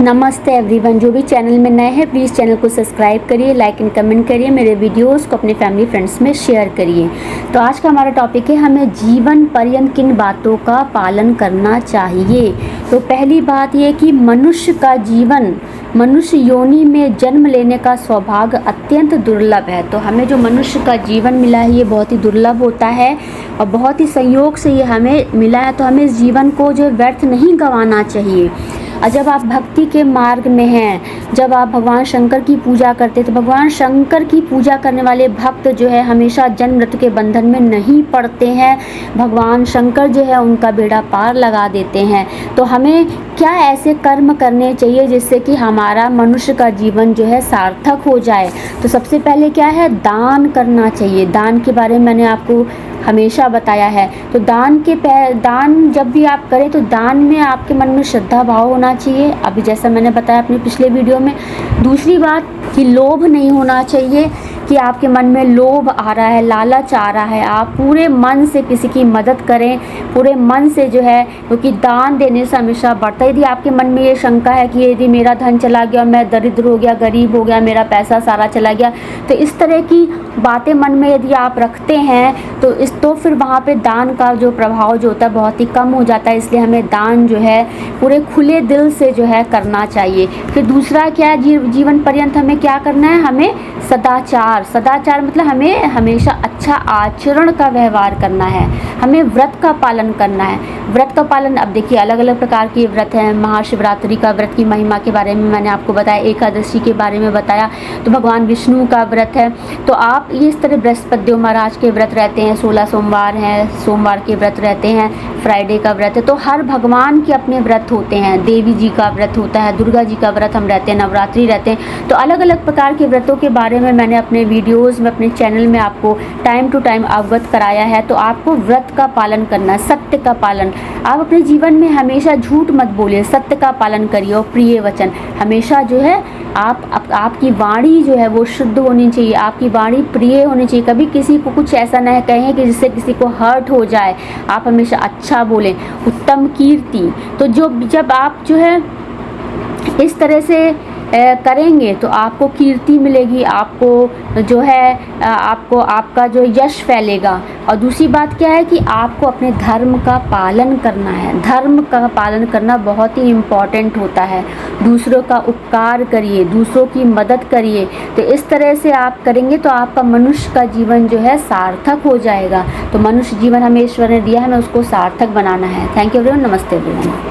नमस्ते एवरीवन, जो भी चैनल में नए हैं प्लीज़ चैनल को सब्सक्राइब करिए, लाइक एंड कमेंट करिए, मेरे वीडियोस को अपने फैमिली फ्रेंड्स में शेयर करिए। तो आज का हमारा टॉपिक है, हमें जीवन पर्यंत किन बातों का पालन करना चाहिए। तो पहली बात ये कि मनुष्य योनि में जन्म लेने का सौभाग्य अत्यंत दुर्लभ है। तो हमें जो मनुष्य का जीवन मिला है ये बहुत ही दुर्लभ होता है और बहुत ही संयोग से ये हमें मिला है। तो हमें इस जीवन को जो व्यर्थ नहीं गंवाना चाहिए। और जब आप भक्ति के मार्ग में हैं, जब आप भगवान शंकर की पूजा करते हैं, तो भगवान शंकर की पूजा करने वाले भक्त जो है हमेशा जन्म मृत्यु के बंधन में नहीं पड़ते हैं। भगवान शंकर जो है उनका बेड़ा पार लगा देते हैं। तो हमें क्या ऐसे कर्म करने चाहिए जिससे कि हमारा मनुष्य का जीवन जो है सार्थक हो जाए। तो सबसे पहले क्या है, दान करना चाहिए। दान के बारे में मैंने आपको हमेशा बताया है। तो दान जब भी आप करें तो दान में आपके मन में श्रद्धा भाव होना चाहिए, अभी जैसा मैंने बताया अपने पिछले वीडियो में। दूसरी बात कि लोभ नहीं होना चाहिए कि आपके मन में लोभ आ रहा है, लालच आ रहा है। आप पूरे मन से किसी की मदद करें, पूरे मन से जो है, क्योंकि दान देने से हमेशा बढ़ता है। यदि आपके मन में ये शंका है कि यदि मेरा धन चला गया, मैं दरिद्र हो गया, गरीब हो गया, मेरा पैसा सारा चला गया, तो इस तरह की बातें मन में यदि आप रखते हैं तो फिर वहाँ पे दान का जो प्रभाव जो होता है बहुत ही कम हो जाता है। इसलिए हमें दान जो है पूरे खुले दिल से जो है करना चाहिए। फिर दूसरा क्या है, जीवन पर्यंत हमें क्या करना है, हमें सदाचार मतलब हमें हमेशा अच्छा आचरण का व्यवहार करना है। हमें व्रत का पालन करना है। व्रत का पालन, अब देखिए अलग अलग प्रकार के व्रत हैं। महाशिवरात्रि का व्रत की महिमा के बारे में मैंने आपको बताया, एकादशी के बारे में बताया। तो भगवान विष्णु का व्रत है। तो आप ये इस तरह बृहस्पति देव महाराज के व्रत रहते हैं, 16 सोमवार हैं, सोमवार के व्रत रहते हैं, फ्राइडे का व्रत है। तो हर भगवान के अपने व्रत होते हैं। देवी जी का व्रत होता है, दुर्गा जी का व्रत हम रहते हैं, नवरात्रि रहते हैं। तो अलग अलग प्रकार के व्रतों के बारे में मैंने अपने वीडियोज़ में, अपने चैनल में आपको टाइम टू टाइम अवगत कराया है। तो आपको व्रत का पालन करना, सत्य का पालन। आप अपने जीवन में हमेशा झूठ मत बोलिए, सत्य का पालन करिए और प्रिय वचन हमेशा जो है आपकी वाणी जो है वो शुद्ध होनी चाहिए, आपकी वाणी प्रिय होनी चाहिए। कभी किसी को कुछ ऐसा न कहें कि जिससे किसी को हर्ट हो जाए। आप हमेशा अच्छा बोलें, उत्तम कीर्ति। तो जब आप जो है इस तरह से करेंगे तो आपको कीर्ति मिलेगी, आपको जो है आपको आपका जो यश फैलेगा। और दूसरी बात क्या है कि आपको अपने धर्म का पालन करना है। धर्म का पालन करना बहुत ही इम्पॉर्टेंट होता है। दूसरों का उपकार करिए, दूसरों की मदद करिए। तो इस तरह से आप करेंगे तो आपका मनुष्य का जीवन जो है सार्थक हो जाएगा। तो मनुष्य जीवन हमें ईश्वर ने दिया है, हमें उसको सार्थक बनाना है। Thank you everyone. नमस्ते एवरीवन।